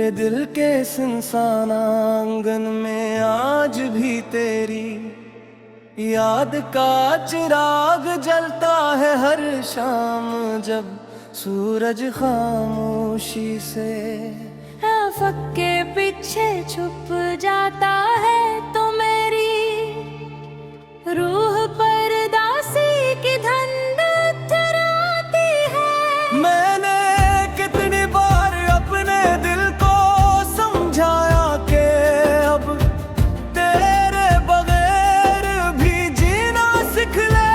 मेरे दिल के सुनसान आंगन में आज भी तेरी याद का चिराग जलता है हर शाम, जब सूरज खामोशी से आफक के पीछे छुप जाता है तो मेरी रूह परदासी की धुंध थराती है। मैंने कितनी बार अपने दिल को समझाया कि अब तेरे बगैर भी जीना सीख ले,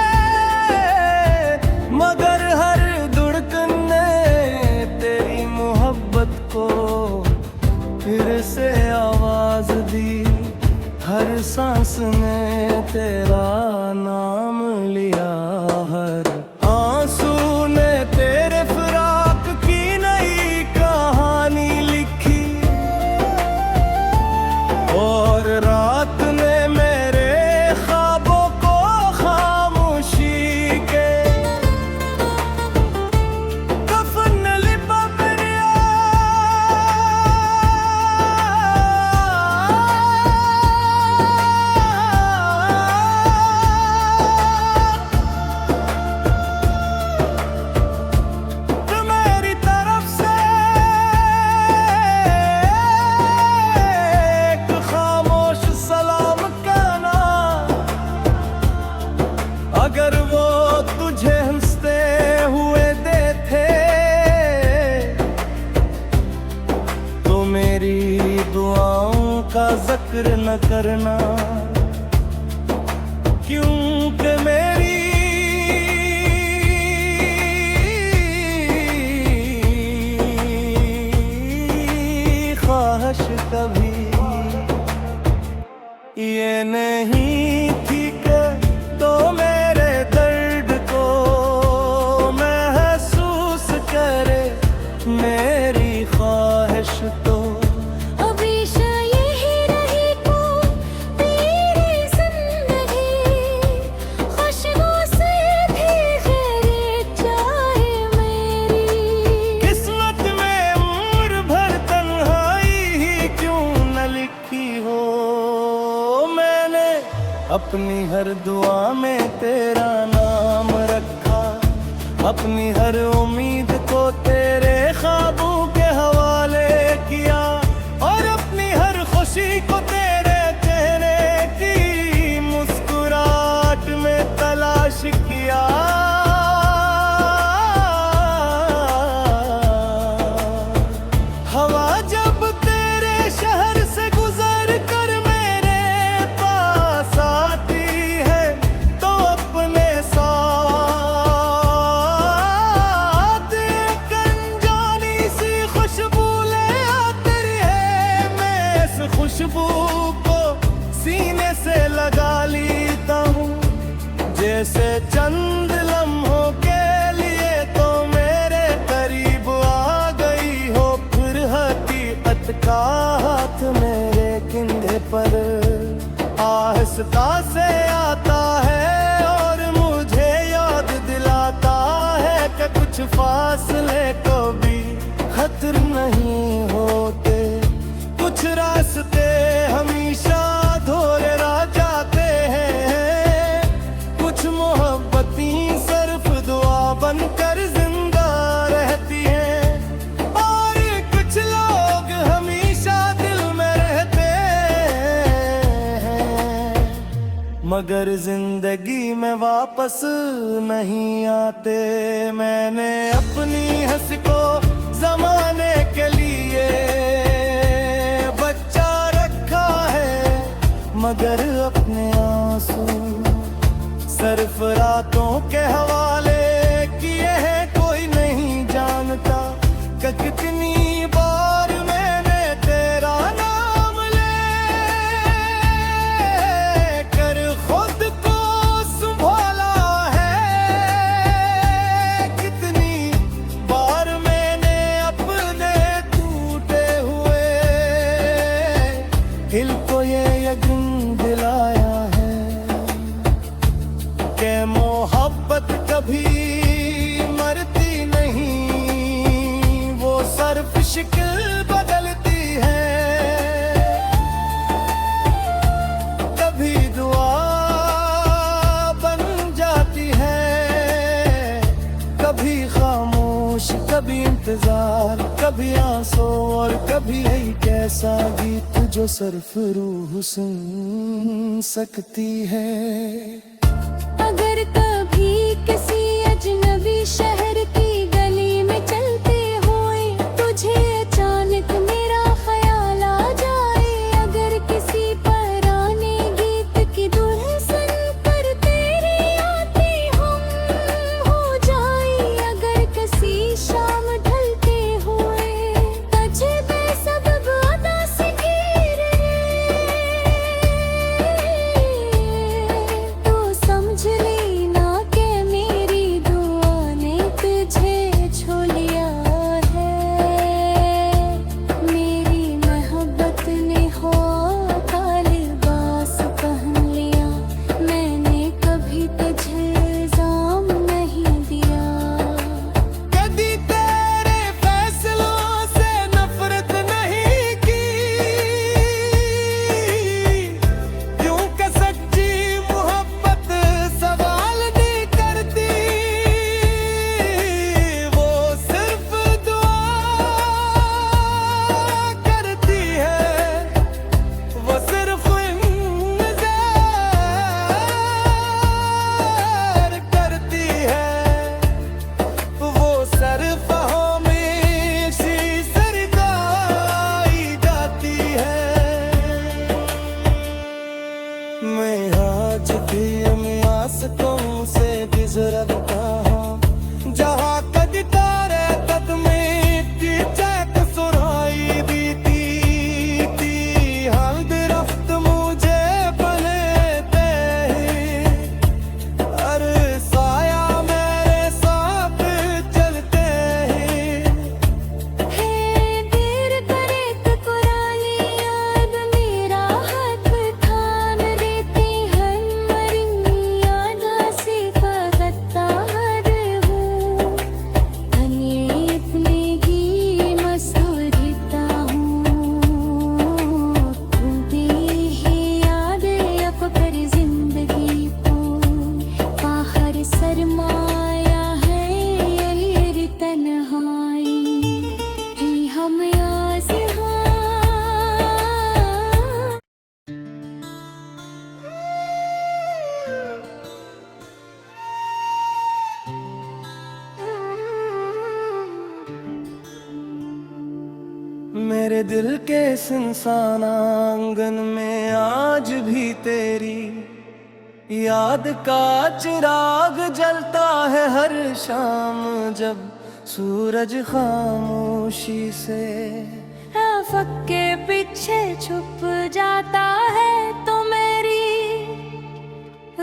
मगर हर धड़कन ने तेरी मोहब्बत को फिर से आवाज दी, हर सांस ने तेरा नाम लिया, हर आंसू ने तेरे फिराक की नई कहानी लिखी, और रात ने मेरे ख्वाबों को खामोशी के कफन लिपट लिया। तो मेरी तरफ से एक खामोश सलाम कहना, अगर वो तुझे हंसते हुए देखे तो मेरी दुआओं का जिक्र न करना, क्योंकि मेरी ख्वाहिश कभी ये नहीं थी कि तो मेरे दर्द को महसूस करे, मेरी ख्वाहिश तो हमेशा यही रही को तेरी जिंदगी, खुशबू से भी खैरियत चाहे मेरी। किस्मत में उम्र भर तन्हाई ही क्यों न लिखी हो, मैंने अपनी हर दुआ में तेरा नाम रखा, अपनी हर उम्मीद को तेरे ख्वाबों के हवाले किया, और अपनी हर खुशी को तेरे चेहरे की मुस्कुराहट में तलाश किया। हवा जब तेरे शहर से गुजर कर मेरे पास आती है तो अपने साथ एक अनजानी सी खुशबू ले आती है, मैं इस खुशबू को सीने से लगा लेता हूँ, जैसे चंद लम्हों के लिए तो मेरे करीब आ गई हो, फिर हकीकत का हाथ मेरे कंधे पर आहिस्ता से आता है, और मुझे याद दिलाता है कि कुछ फासले को भी खतर नहीं होते, कुछ रास्ते हमेशा अधूरे रह जाते हैं, कुछ मोहब्बती सिर्फ दुआ बनकर जिंदा रहती हैं, और कुछ लोग हमेशा दिल में रहते हैं, मगर जिंदगी में वापस नहीं आते। मैंने अपनी हंसी को जमाने के लिए बच्चा रखा है, मगर अपने आंसू सिर्फ रातों के हवाले किए हैं, कोई नहीं जानता कि कितनी बार मैंने तेरा नाम ले कर खुद को संभाला है, कितनी बार मैंने अपने टूटे हुए दिल को ये यकीन दिलाया है कि मोहब्बत कभी मरती नहीं, वो सर्फ शिकल बदलती कभी इंतजार, कभी आंसू और कभी यही कैसा गीत जो सिर्फ रूह सुन सकती है। अगर कभी किसी अजनबी शहर की गली में चलते हुए तुझे अचानक मेरा ख्याल आ जाए, अगर किसी पुराने गीत की धुन सुनकर तेरी यादें हम हो जाए, अगर किसी शाम ढलते हुए तुझे बेसबब अदा से घेरे, तो समझ लेना कि मेरी दुआ ने तुझे छू लिया है, मेरी मोहब्बत ने ख्वाब का लिबास पहन लिया, मैंने कभी तुझे इल्जाम नहीं दिया। कभी तेरे फैसलों से नफरत नहीं की, क्यों कि सच्ची मोहब्बत सवाल नहीं करती, वो सिर्फ दुआ करती है, वो सिर्फ इंतजार करती है, वो सिर्फ हमेशा सरकाई जाती है। मैं आज भी आसतों से गुजरता हूँ, जहाँ कभी तारे कदमे की चैक सुराई दी थी, हाल दरख्त मुझे बनेते हैं, हर साया मेरे साथ चलते हैं। है देर करे तो पुरानी याद मेरा हाथ थाम देती, हर मरी याद से भगता हर हूँ, तन्ने अपने ही मसूरता हूँ, खूबी ही याद अब कर जिंदगी को, बाहर सरमाया है यही तन्हाई, ही हम आस हैं। मेरे दिल के सुनसान आंगन में आज भी तेरी याद का चिराग जलता है हर शाम, जब सूरज खामोशी से आफक के पीछे छुप जाता है, तो मेरी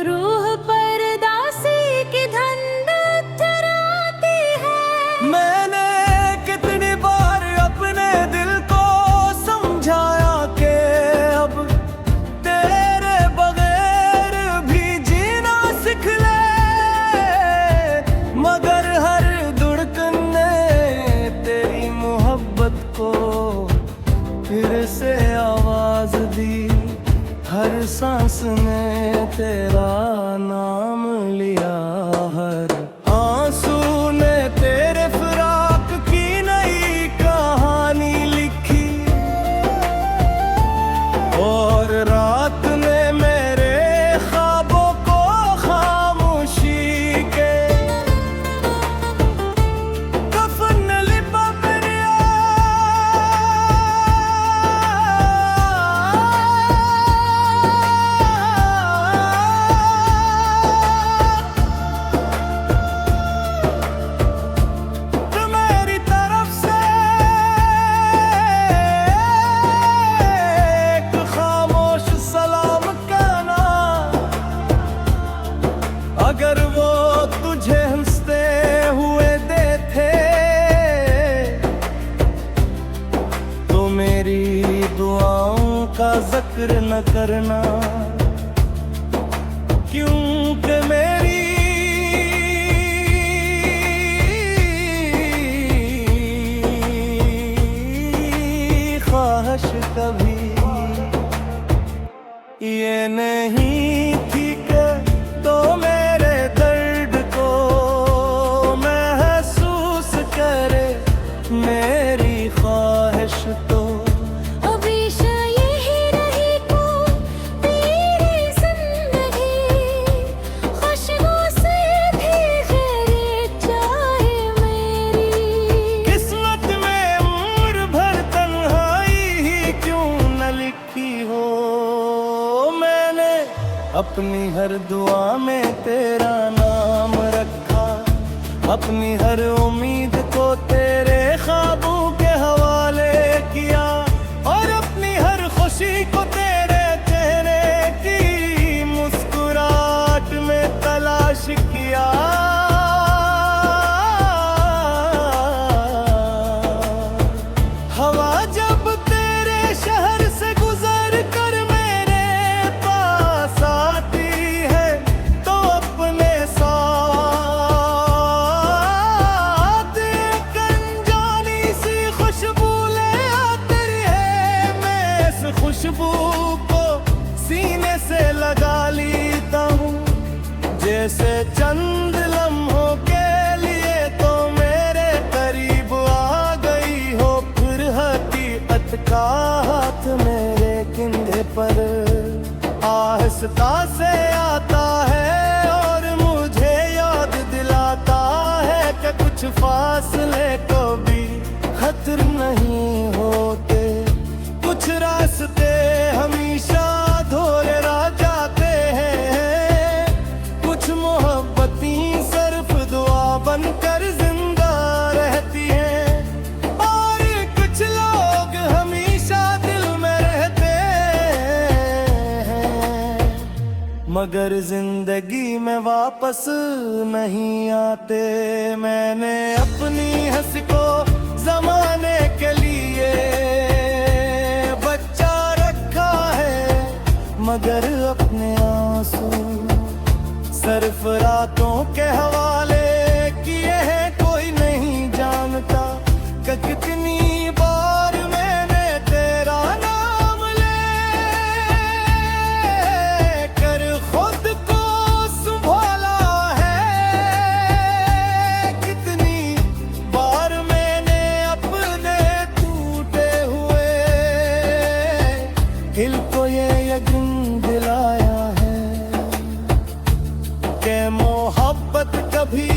रूह परदासी की धंधक थराती है। मैंने कितनी बार अपने दिल को समझाया कि अब तेरे बगैर भी जीना सीख ले, मगर हर धड़कन ने तेरी मोहब्बत को फिर से आवाज दी, हर सांस ने तेरा नाम लिया, हर आंसू ने तेरे फिराक की नई कहानी लिखी, और रात ने मेरे ख्वाबों को खामोशी के कफन लिपट लिया। तो मेरी तरफ से एक खामोश सलाम कहना, अगर वो तुझे हंसते हुए देखे तो मेरी दुआओं का जिक्र न करना, क्योंकि मेरी ख्वाहिश कभी ये नहीं थी कि तो मेरे दर्द को महसूस करे अपनी हर दुआ में तेरा नाम रखा, अपनी हर उम्मीद को तेरे ख्वाबों के हवाले किया, और अपनी हर खुशी को तेरे चेहरे की मुस्कुराहट में तलाश किया। हवा जब तेरे शहर से गुजर कर मेरे पास आती है, तो अपने साथ एक अनजानी सी खुशबू ले आती है। मैं इस खुशबू को सीने से लगा लेता हूँ, जैसे चंद लम्हों के लिए तो मेरे करीब आ गई हो। फिर हकीकत का हाथ मेरे कंधे पर आहिस्ता से आता है, और मुझे याद दिलाता है कि कुछ फासले को भी खतर नहीं होते। कुछ रास्ते हमेशा अधूरे रह जाते हैं, कुछ मोहब्बतें सिर्फ दुआ बनकर जिंदा रहती हैं, और कुछ लोग हमेशा दिल में रहते हैं, मगर जिंदगी में वापस नहीं आते। मैंने अपनी हंसी को जमाने के लिए बच्चा रखा है, मगर अपने आंसू सिर्फ रातों के हवाले किए हैं। कोई नहीं जानता कि कितनी बार मैंने तेरा नाम ले कर खुद को संभाला है, कितनी बार मैंने अपने टूटे हुए दिल को ये यकीन दिलाया है कि मोहब्बत कभी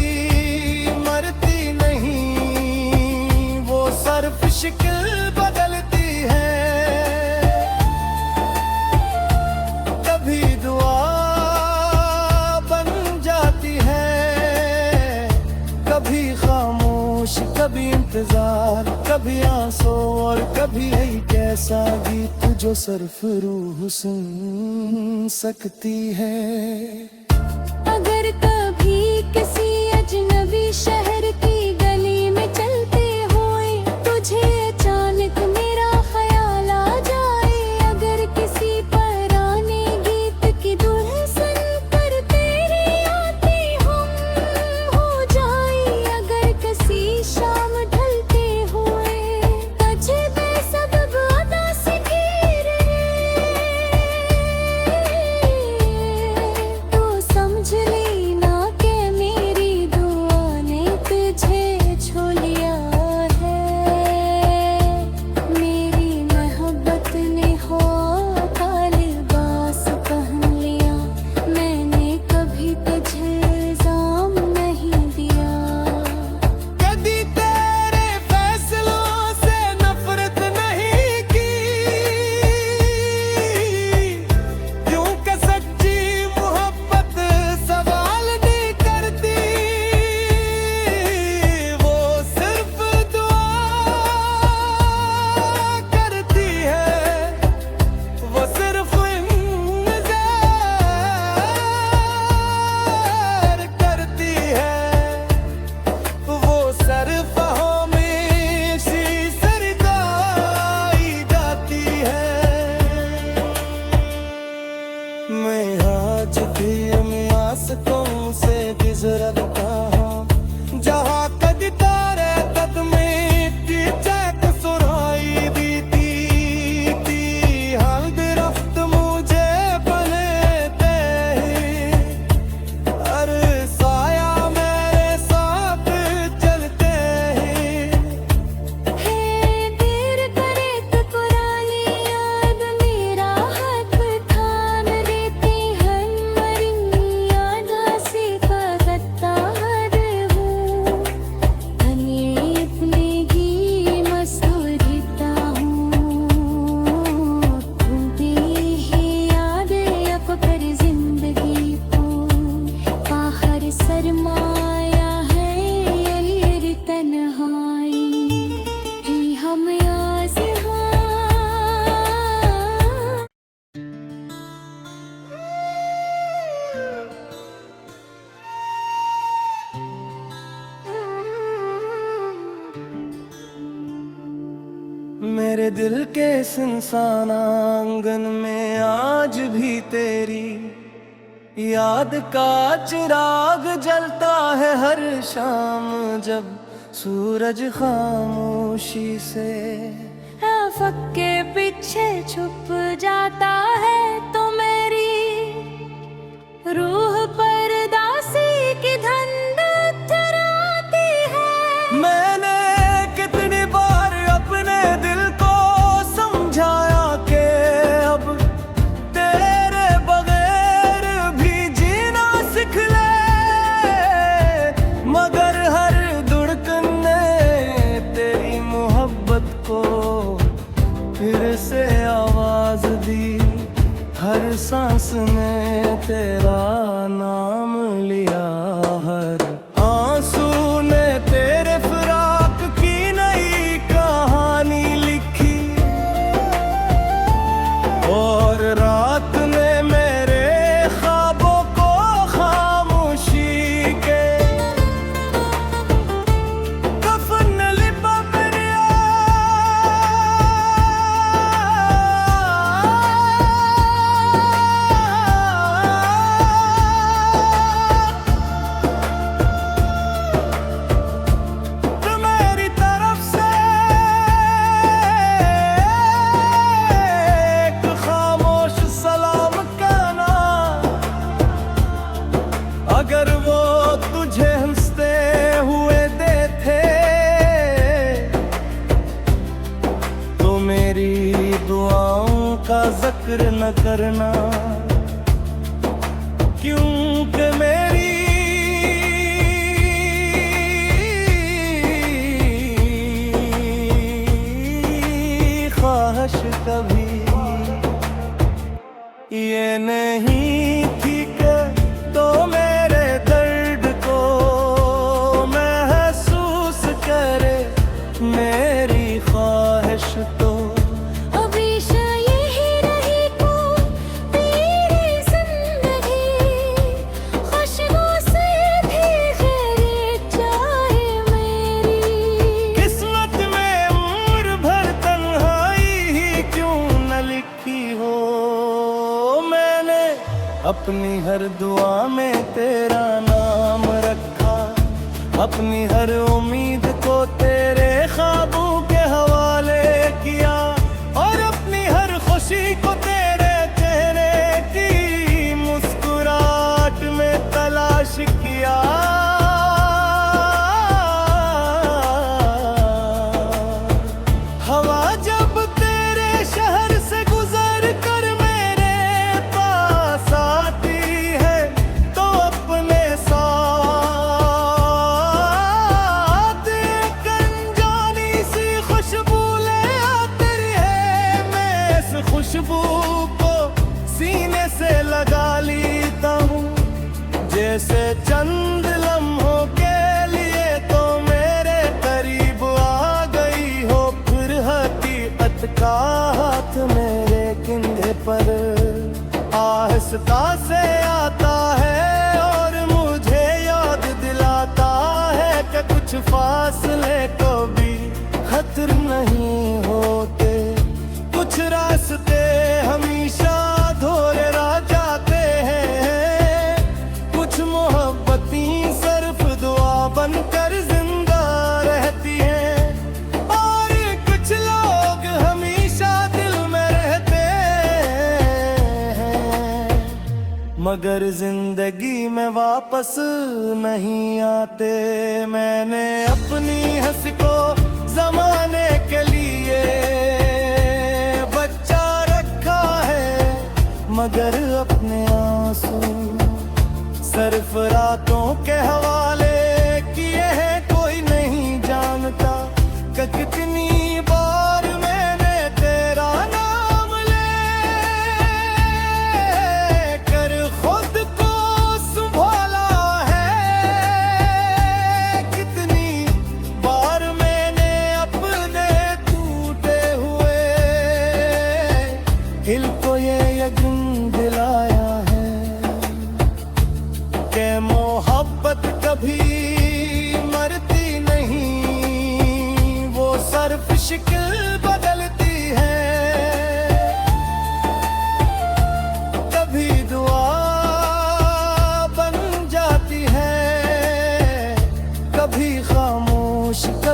मरती नहीं, वो सिर्फ शक्ल बदलती है। कभी दुआ बन जाती है, कभी खामोश, कभी इंतजार, कभी आंसू, और कभी यही कैसा गीत जो सिर्फ रूह सुन सकती है। अगर कभी किसी अजनबी शहर की गली में चलते हुए तुझे अचानक मेरा ख्याल आ जाए, अगर किसी पुराने गीत की धुन सुनकर तेरी आती हम हो जाए, अगर किसी शाम ढलते हुए तुझे बेसबब अदा से घेरे, तो समझ लेना कि मेरी दुआ ने तुझे छू लिया है। मेरी मोहब्बत ने ख्वाब का लिबास पहन लिया, मैंने कभी तुझे इल्जाम नहीं दिया। कभी तेरे फैसलों से नफरत नहीं की, यूं कि सच्ची मोहब्बत सवाल नहीं करती, वो सिर्फ दुआ करती है, वो सिर्फ इंतजार करती है, वो सिर्फ हमेशा सरदाई जाती है। मैं आज भी आसकों से गुजरता हूँ, जहाँ कभी तारे तद में की चैक सुनाई दी थी, हाल गिरफ्त मुझे बनेते ही, हर साया मेरे साथ चलते ही। है देर करे तो पुरानी याद मेरा हाथ थाम लेती, हर मरी याद हंसी का गत्ता मेरे दिल के सुनसान आंगन में आज भी तेरी याद का चिराग जलता है हर शाम, जब सूरज खामोशी से आफक के पीछे छुप जाता है तो मेरी रूह परदासी की धंध थराती है। मैंने कितनी बार अपने दिल को समझाया कि अब तेरे बगैर भी जीना सीख ले, मगर हर धड़कन ने तेरी मोहब्बत को फिर से आवाज दी, हर सांस ने तेरा नाम लिया, हर आंसू ने तेरे फिराक की नई कहानी लिखी, और रात ने मेरे ख्वाबों को खामोशी के कफन लिपा अगर वो तुझे हंसते हुए देखे तो मेरी दुआओं का जिक्र न करना, क्योंकि मेरी ख्वाहिश कभी ये नहीं थी कि तो मेरे दर्द को महसूस करे, मेरी ख्वाहिश तो हमेशा यही रही को तेरी जिंदगी, खुशबू से भी खैरियत चाहे मेरी। किस्मत में उम्र भर तन्हाई ही क्यों न लिखी हो, मैंने अपनी हर दुआ में तेरा नाम रखा, अपनी हर उम्मीद को तेरे ख्वाबों के हवाले किया, और अपनी हर खुशी को तेरे चेहरे की मुस्कुराहट में तलाश किया। हवा जब तेरे शहर से गुजर कर मेरे पास आती है तो अपने साथ एक अनजानी सी खुशबू ले आती है, मैं इस खुशबू को सीने से लगा लेता हूँ, जैसे चंद लम्हों के लिए तो मेरे करीब आ गई हो, फिर हकीकत का हाथ मेरे कंधे पर आहिस्ता से आता है, और मुझे याद दिलाता है कि कुछ फासले को भी खतर नहीं होते, कुछ रास्ते हमेशा अधूरे रह जाते हैं, कुछ मोहब्बतें सिर्फ दुआ बनकर जिंदा रहती हैं, और कुछ लोग हमेशा दिल में रहते हैं, मगर जिंदगी में वापस नहीं आते। मैंने अपनी हंसी को जमाने के लिए बच्चा रखा है, मगर अपने आंसू सिर्फ रातों के हवाले किए हैं, कोई नहीं जानता कि कितनी बार मैंने तेरा नाम ले कर खुद को संभाला है, कितनी बार मैंने अपने टूटे हुए दिल को ये यकीन दिलाया है कि मोहब्बत कभी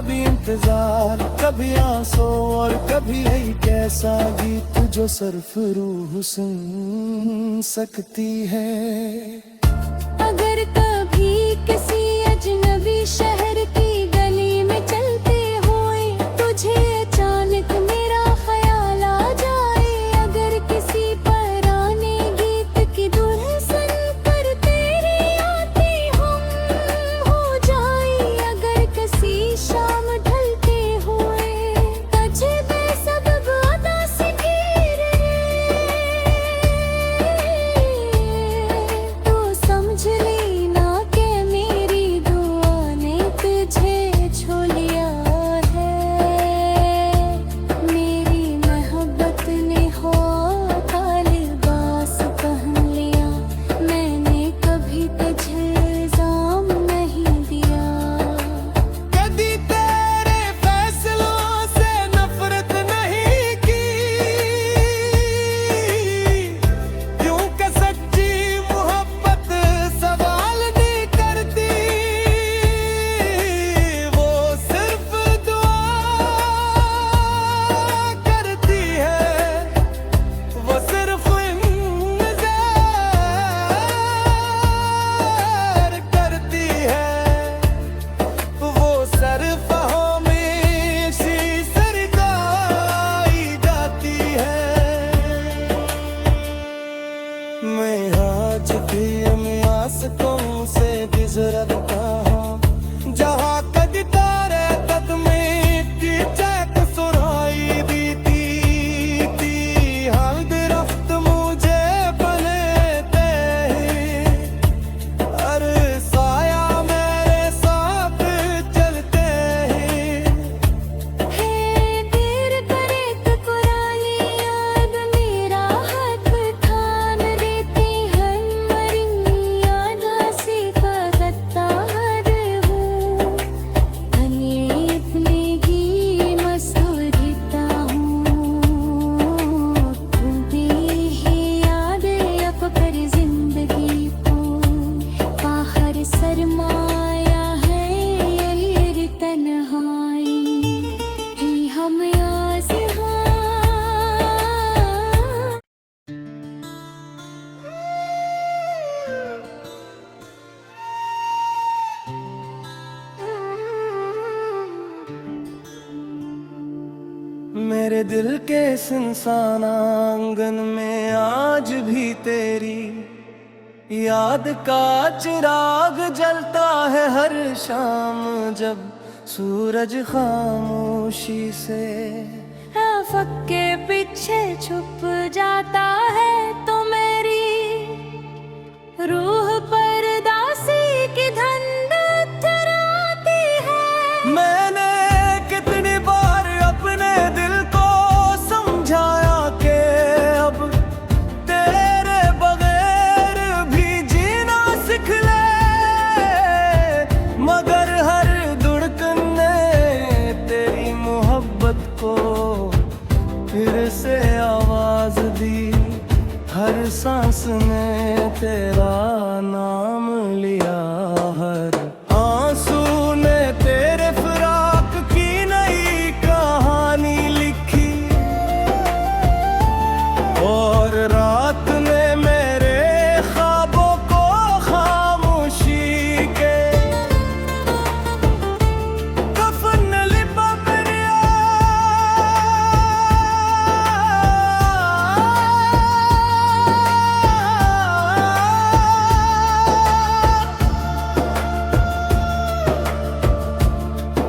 कभी इंतजार, कभी आंसू और कभी यही कैसा गीत जो सिर्फ रूह सुन सकती है। अगर कभी किसी अजनबी शहर की गली में चलते हुए तुझे अचानक मेरा ख्याल आ जाए, अगर किसी पुराने गीत की धुन सुनकर तेरी आती हम हो जाए, अगर किसी शाम ढलते हुए तुझे बेसबब अदा से घेरे, तो समझ लेना कि मेरी दुआ ने तुझे छू लिया है। मेरी मोहब्बत ने होठा लिबास पहन लिया, मैंने कभी तुझे इल्जाम नहीं दिया। कभी तेरे फैसलों से नफरत नहीं की, क्योंकि सच्ची मोहब्बत सवाल नहीं करती, वो सिर्फ दुआ करती है, वो सिर्फ इंतजार करती है, वो सिर्फ हमेशा सरकाई जाती है। मैं आज भी आसकों से गुजरता हूँ, जहाँ कभी तारे कदमे की चहक सुनाई देती, हर दरख्त मुझे बनते हैं, हर साया मेरे साथ चलते हैं। है देर करे तो पुरानी याद मेरा हाथ थाम देती, हर मरी याद से फगता हर हूँ, धनिए अपने की मसूरता हूँ, तुम्हें ही याद अब कर जिंदगी को, बाहर सरमाया है ये तन्हाई, ही हम आस हैं। मेरे दिल के सुनसान आंगन में आज भी तेरी याद का चिराग जलता है हर शाम, जब सूरज खामोशी से आफक के पीछे छुप जाता है, तो मेरी रूह परदासी की धंध थराती है। मैंने कितनी बार अपने दिल को समझाया कि अब तेरे बगैर भी जीना सीख ले, मगर हर धड़कन ने तेरी मोहब्बत को फिर से आवाज दी, हर सांस ने तेरा नाम लिया, हर आंसू ने तेरे फिराक की नई कहानी लिखी, और रात ने मेरे ख्वाबों को खामोशी के कफन लिपट लिया।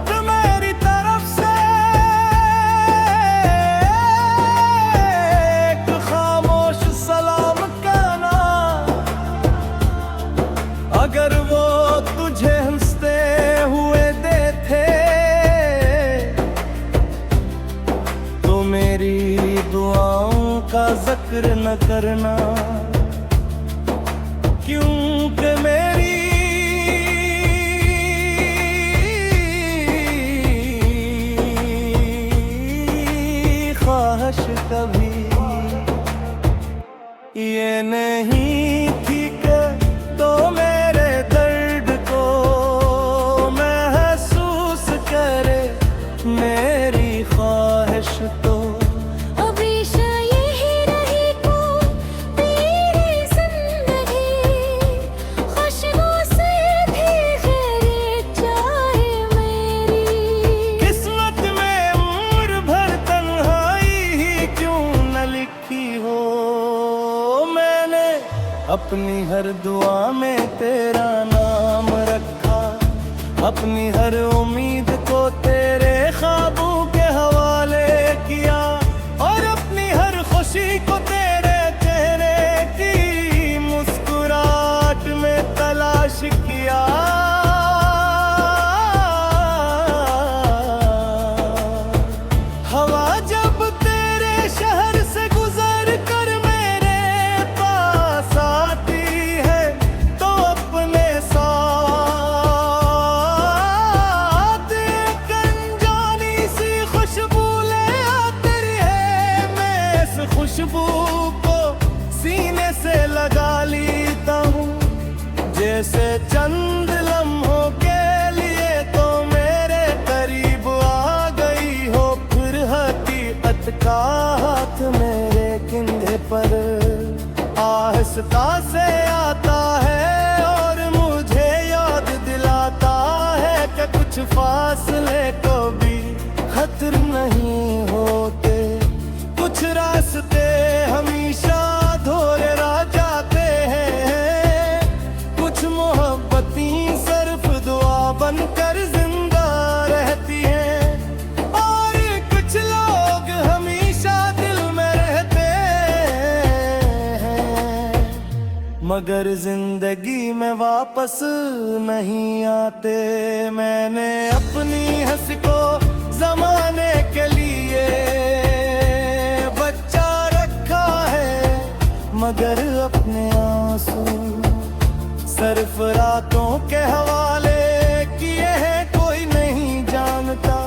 तो मेरी तरफ से एक खामोश सलाम कहना, अगर वो तुझे हंसते हुए देखे तो मेरी दुआओं का जिक्र न करना, क्योंकि मेरी ख्वाहिश कभी ये नहीं थी कि तो मेरे दर्द को महसूस करे, अपनी हर दुआ में तेरा नाम रखा, अपनी हर उम्मीद को तेरे ख्वाबों के हवाले किया, और अपनी हर खुशी को तेरे चेहरे की मुस्कुराहट में तलाश किया। हवा जब तेरे शहर से गुजर कर मेरे पास आती है, तो अपने साथ एक अनजानी सी खुशबू ले आती है। मैं इस खुशबू को सीने से लगा लेता हूँ, जैसे चंद लम्हों के लिए तो मेरे करीब आ गई हो। फिर हकीकत का हाथ मेरे कंधे पर आहिस्ता से आता है, और मुझे याद दिलाता है कि कुछ फासले को भी खतर नहीं होते। कुछ रास्ते हमेशा अधूरे रह जाते हैं, कुछ मोहब्बती सिर्फ दुआ बनकर जिंदा रहती हैं, और कुछ लोग हमेशा दिल में रहते हैं, मगर जिंदगी में वापस नहीं आते। मैंने अपनी हंसी को जमाने के लिए बच्चा रखा है, मगर अपने आंसू सिर्फ रातों के हवाले किए हैं। कोई नहीं जानता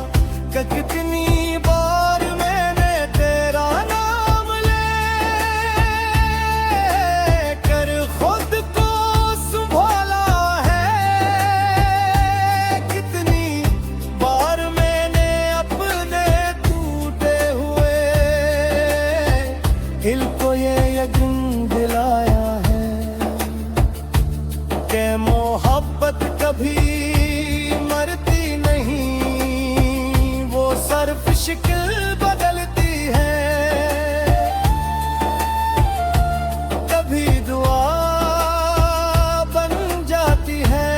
कि कितनी बार मैंने तेरा नाम ले कर खुद को संभाला है, कितनी बार मैंने अपने टूटे हुए दिल को ये यकीन दिलाया है कि मोहब्बत कभी मरती नहीं, वो सिर्फ शक्ल बदलती है। कभी दुआ बन जाती है,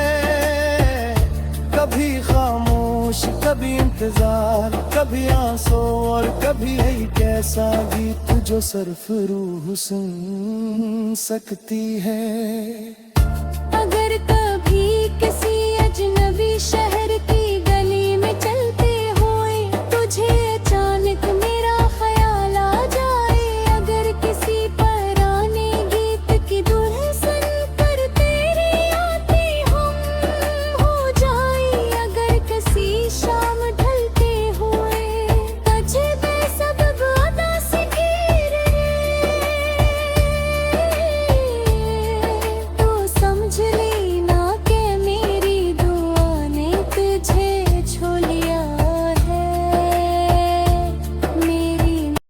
कभी खामोश, कभी इंतजार, कभी आंसू, और कभी एक ऐसा गीत जो सिर्फ रूह सुन सकती है। अगर कभी किसी अजनबी शहर